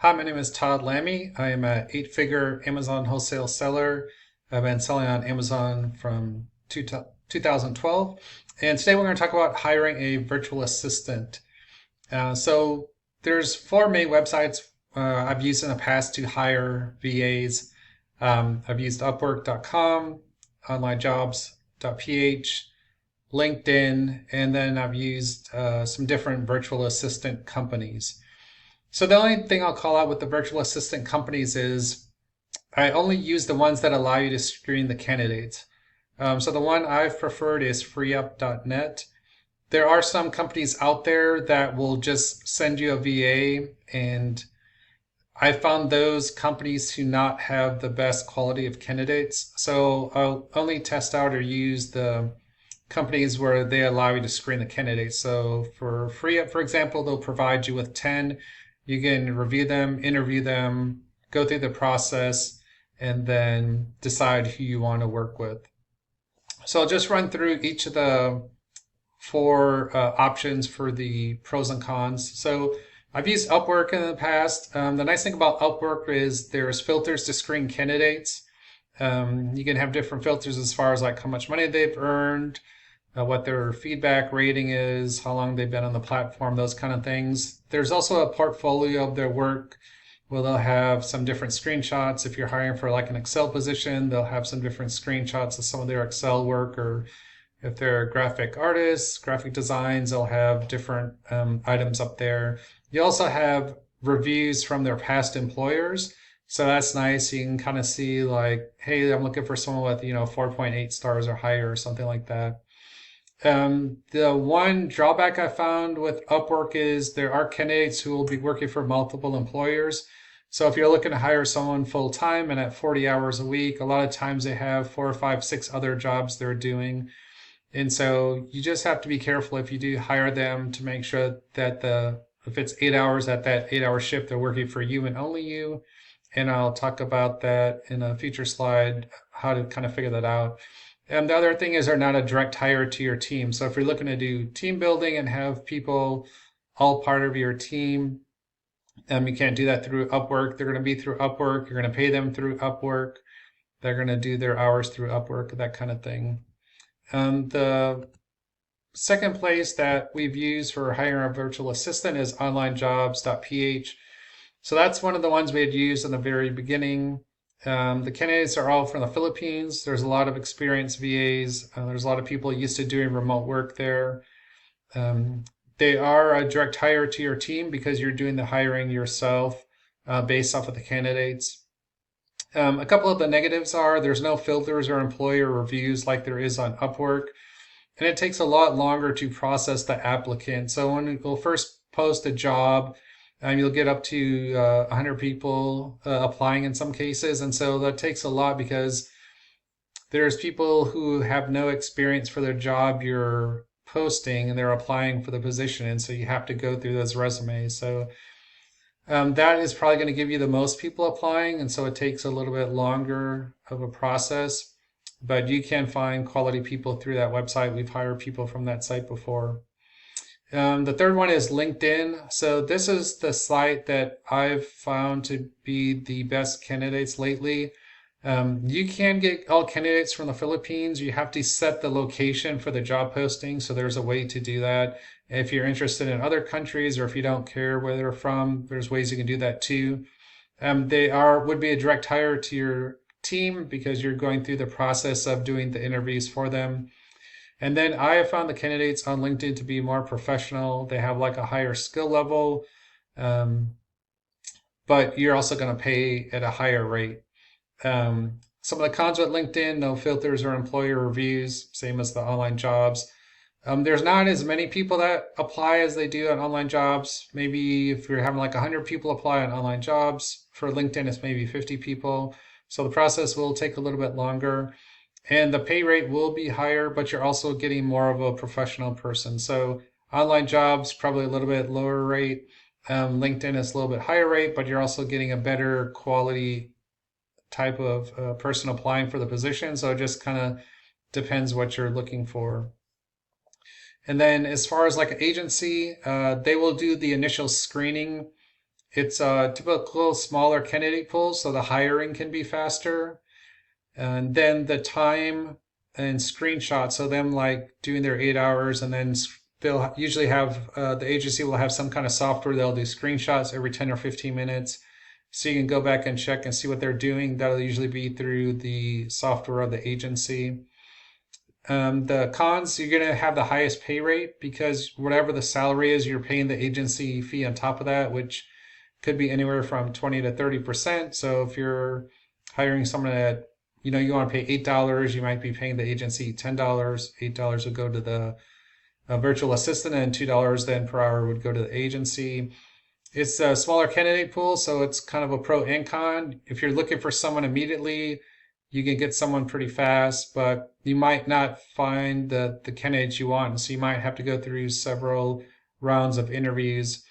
Hi, my name is Todd Lammy. I am an eight-figure Amazon wholesale seller. I've been selling on Amazon from 2012. And today we're going to talk about hiring a virtual assistant. So there's four main websites I've used in the past to hire VAs. I've used Upwork.com, OnlineJobs.ph, LinkedIn, and then I've used some different virtual assistant companies. So the only thing I'll call out with the virtual assistant companies is I only use the ones that allow you to screen the candidates. So the one I've preferred is freeup.net. There are some companies out there that will just send you a VA, and I found those companies to not have the best quality of candidates. So I'll only test out or use the companies where they allow you to screen the candidates. So for FreeUp, for example, they'll provide you with 10. You can review them, interview them, go through the process, and then decide who you want to work with. So I'll just run through each of the four options for the pros and cons. So I've used Upwork in the past. The nice thing about Upwork is there's filters to screen candidates. You can have different filters as far as like how much money they've earned, what their feedback rating is, how long they've been on the platform, those kind of things. There's also a portfolio of their work where they'll have some different screenshots. If you're hiring for like an Excel position, they'll have some different screenshots of some of their Excel work, or if they're graphic artists, graphic designs, they'll have different items up there. You also have reviews from their past employers. So that's nice. You can kind of see like, hey, I'm looking for someone with, 4.8 stars or higher or something like that. The one drawback I found with Upwork is there are candidates who will be working for multiple employers. So if you're looking to hire someone full time and at 40 hours a week, a lot of times they have four or five, six other jobs they're doing. And so you just have to be careful if you do hire them to make sure that if it's 8 hours at that 8 hour shift, they're working for you and only you. And I'll talk about that in a future slide, how to kind of figure that out. And the other thing is they're not a direct hire to your team. So if you're looking to do team building and have people all part of your team, you can't do that through Upwork. They're going to be through Upwork. You're going to pay them through Upwork. They're going to do their hours through Upwork, that kind of thing. The second place that we've used for hiring a virtual assistant is onlinejobs.ph. So that's one of the ones we had used in the very beginning. The candidates are all from the Philippines. There's a lot of experienced VAs. There's a lot of people used to doing remote work there. They are a direct hire to your team because you're doing the hiring yourself based off of the candidates. A couple of the negatives are there's no filters or employer reviews like there is on Upwork, and it takes a lot longer to process the applicant. So when we'll first post a job, you'll get up to 100 people applying in some cases, and so that takes a lot because there's people who have no experience for their job you're posting, and they're applying for the position, and so you have to go through those resumes. So that is probably going to give you the most people applying, and so it takes a little bit longer of a process. But you can find quality people through that website. We've hired people from that site before. The third one is LinkedIn. So this is the site that I've found to be the best candidates lately. You can get all candidates from the Philippines. You have to set the location for the job posting. So there's a way to do that. If you're interested in other countries or if you don't care where they're from, there's ways you can do that too. They would be a direct hire to your team because you're going through the process of doing the interviews for them. And then I have found the candidates on LinkedIn to be more professional. They have like a higher skill level, um, but you're also going to pay at a higher rate. Some of the cons with LinkedIn, no filters or employer reviews, same as the online jobs. There's not as many people that apply as they do on online jobs. Maybe if you're having like 100 people apply on online jobs, for LinkedIn, it's maybe 50 people. So the process will take a little bit longer. And the pay rate will be higher, but you're also getting more of a professional person. So online jobs, probably a little bit lower rate. LinkedIn is a little bit higher rate, but you're also getting a better quality type of person applying for the position. So it just kind of depends what you're looking for. And then as far as like an agency, they will do the initial screening It's a typical smaller candidate pool, so the hiring can be faster. And then the time and screenshots, so them like doing their 8 hours, and then they'll usually have the agency will have some kind of software. They'll do screenshots every 10 or 15 minutes. So you can go back and check and see what they're doing. That'll usually be through the software of the agency. The cons, you're going to have the highest pay rate because whatever the salary is, you're paying the agency fee on top of that, which could be anywhere from 20 to 30%. So if you're hiring someone at, you want to pay $8, you might be paying the agency $10. $8 would go to the virtual assistant, and $2 then per hour would go to the agency. It's a smaller candidate pool, so it's kind of a pro and con. If you're looking for someone immediately, you can get someone pretty fast, but you might not find the candidates you want. So you might have to go through several rounds of interviews.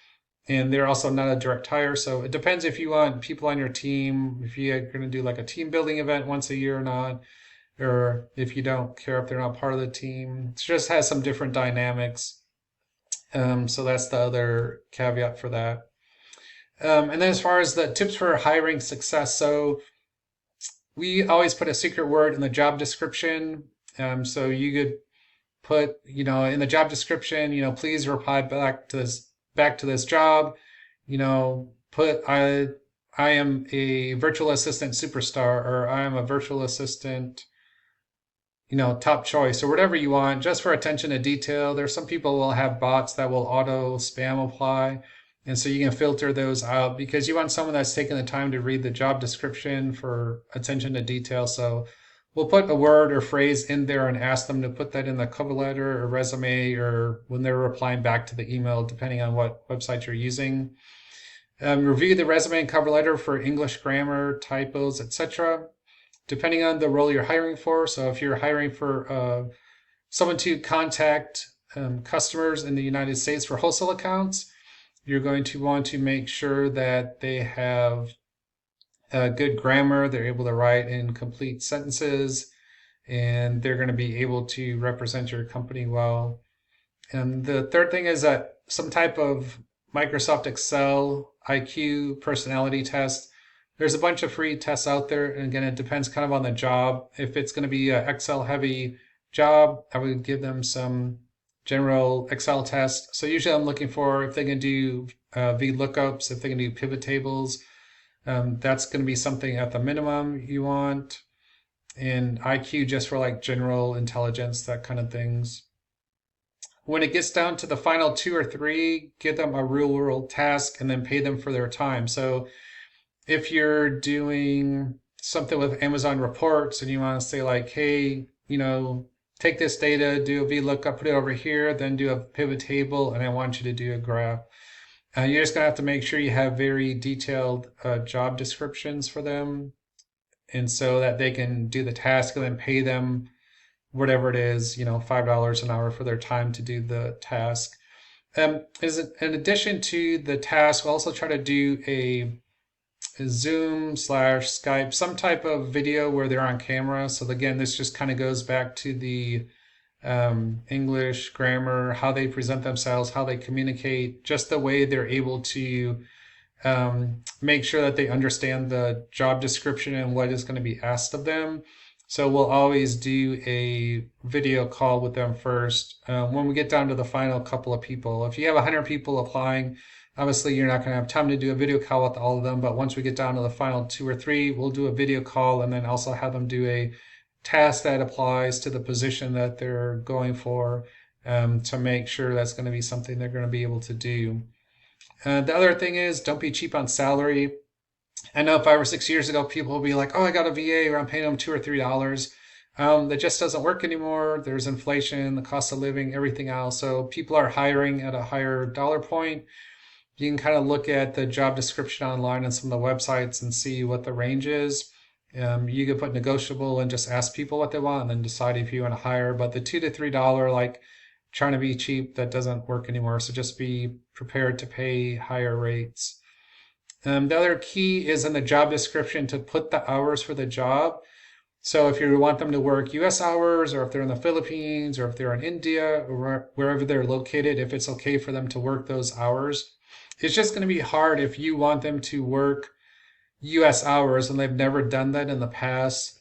And they're also not a direct hire. So it depends if you want people on your team, if you're going to do like a team building event once a year or not, or if you don't care if they're not part of the team. It just has some different dynamics. So that's the other caveat for that. And then as far as the tips for hiring success, so we always put a secret word in the job description. So you could put, in the job description, please reply back to this job. Put I am a virtual assistant superstar, or I am a virtual assistant, top choice, or whatever you want, just for attention to detail. There's some people will have bots that will auto spam apply. And so you can filter those out because you want someone that's taken the time to read the job description for attention to detail. So we'll put a word or phrase in there and ask them to put that in the cover letter or resume or when they're replying back to the email, depending on what website you're using. Review the resume and cover letter for English grammar, typos, etc. Depending on the role you're hiring for. So if you're hiring for someone to contact customers in the United States for wholesale accounts, you're going to want to make sure that they have good grammar, they're able to write in complete sentences, and they're going to be able to represent your company well. And the third thing is that some type of Microsoft Excel IQ personality test. There's a bunch of free tests out there, and again, it depends kind of on the job. If it's going to be an Excel heavy job, I would give them some general Excel tests. So usually I'm looking for if they can do VLOOKUPs, if they can do pivot tables. That's going to be something at the minimum you want. And IQ just for like general intelligence, that kind of things. When it gets down to the final 2 or 3, give them a real world task and then pay them for their time. So if you're doing something with Amazon reports and you want to say like, hey, take this data, do a VLOOKUP, put it over here, then do a pivot table, and I want you to do a graph. You're just going to have to make sure you have very detailed job descriptions for them, and so that they can do the task and then pay them whatever it is, $5 an hour for their time to do the task. In addition to the task, we'll also try to do a Zoom/Skype, some type of video where they're on camera. So again, this just kind of goes back to the English grammar, how they present themselves, how they communicate, just the way they're able to make sure that they understand the job description and what is going to be asked of them. So we'll always do a video call with them first when we get down to the final couple of people. If you have 100 people applying, obviously you're not going to have time to do a video call with all of them, but once we get down to the final 2 or 3, we'll do a video call and then also have them do a task that applies to the position that they're going for to make sure that's going to be something they're going to be able to do. The other thing is, don't be cheap on salary. I know 5 or 6 years ago, people will be like, oh, I got a VA where I'm paying them $2 or $3. That just doesn't work anymore. There's inflation, the cost of living, everything else. So people are hiring at a higher dollar point. You can kind of look at the job description online on some of the websites and see what the range is. You could put negotiable and just ask people what they want and then decide if you want to hire. But the $2 to $3, like trying to be cheap, that doesn't work anymore. So just be prepared to pay higher rates. The other key is in the job description to put the hours for the job. So if you want them to work US hours, or if they're in the Philippines, or if they're in India, or wherever they're located, if it's okay for them to work those hours. It's just going to be hard if you want them to work US hours and they've never done that in the past.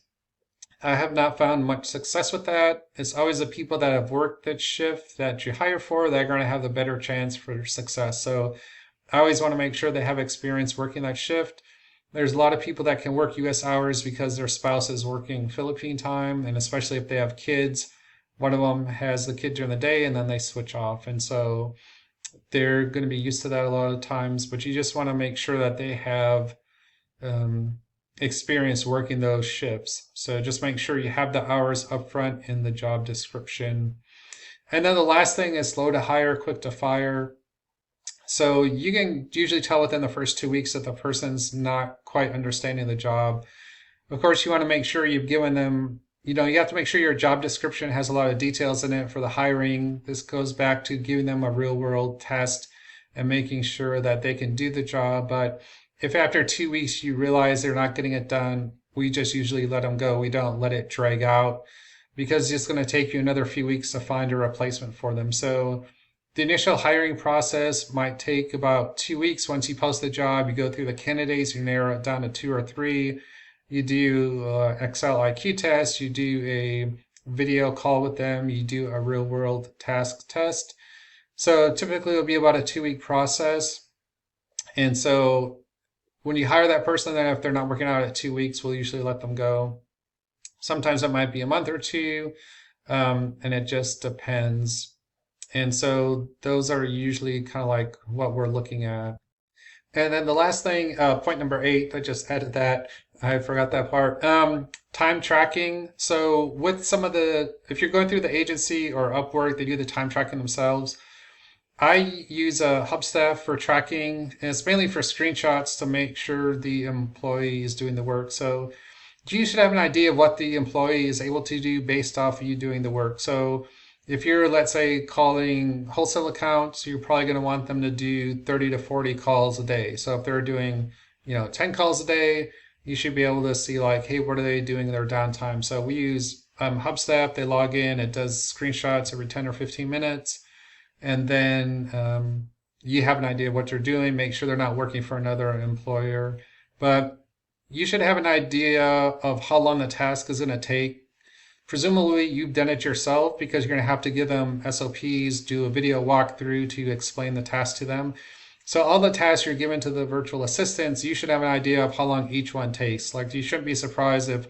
I have not found much success with that. It's always the people that have worked that shift that you hire for that are going to have the better chance for success. So I always want to make sure they have experience working that shift. There's a lot of people that can work US hours because their spouse is working Philippine time, and especially if they have kids, one of them has the kid during the day and then they switch off. And so they're going to be used to that a lot of times, but you just want to make sure that they have um, experience working those shifts. So just make sure you have the hours upfront in the job description. And then the last thing is slow to hire, quick to fire. So you can usually tell within the first 2 weeks that the person's not quite understanding the job. Of course, you want to make sure you've given them, you have to make sure your job description has a lot of details in it for the hiring. This goes back to giving them a real world test and making sure that they can do the job. But if after 2 weeks you realize they're not getting it done, we just usually let them go. We don't let it drag out because it's going to take you another few weeks to find a replacement for them. So the initial hiring process might take about 2 weeks. Once you post the job, you go through the candidates, you narrow it down to two or three. You do Excel IQ test, you do a video call with them, you do a real world task test. So typically it'll be about a 2 week process. And so when you hire that person, then if they're not working out at 2 weeks, we'll usually let them go. Sometimes it might be a month or two, and it just depends. And so those are usually kind of like what we're looking at. And then the last thing, point number 8, I just added that. I forgot that part. Time tracking. So with some of if you're going through the agency or Upwork, they do the time tracking themselves. I use a Hubstaff for tracking, and it's mainly for screenshots to make sure the employee is doing the work. So you should have an idea of what the employee is able to do based off of you doing the work. So if you're, let's say, calling wholesale accounts, you're probably going to want them to do 30 to 40 calls a day. So if they're doing, 10 calls a day, you should be able to see like, hey, what are they doing in their downtime? So we use Hubstaff. They log in. It does screenshots every 10 or 15 minutes. And then you have an idea of what they're doing. Make sure they're not working for another employer. But you should have an idea of how long the task is going to take. Presumably, you've done it yourself because you're going to have to give them SOPs, do a video walkthrough to explain the task to them. So all the tasks you're given to the virtual assistants, you should have an idea of how long each one takes. Like you shouldn't be surprised if,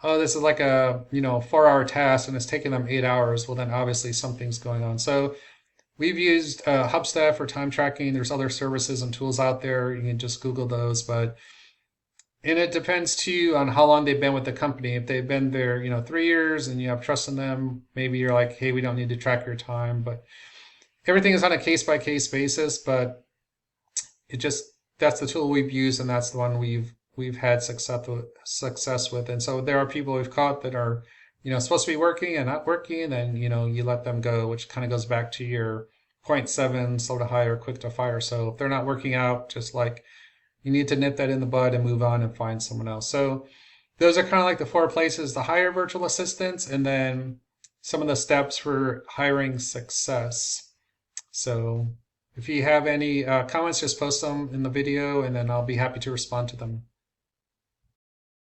oh, this is like a 4-hour task and it's taking them 8 hours. Well, then obviously something's going on. So we've used Hubstaff for time tracking. There's other services and tools out there. You can just Google those, and it depends too on how long they've been with the company. If they've been there, 3 years and you have trust in them, maybe you're like, hey, we don't need to track your time. But everything is on a case by case basis. But that's the tool we've used, and that's the one we've had success with. And so there are people we've caught that are, supposed to be working and not working, and then you let them go, which kind of goes back to your point 7, slow to hire, quick to fire. So if they're not working out, just like you need to nip that in the bud and move on and find someone else. So those are kind of like the 4 places to hire virtual assistants, and then some of the steps for hiring success. So if you have any comments, just post them in the video and then I'll be happy to respond to them.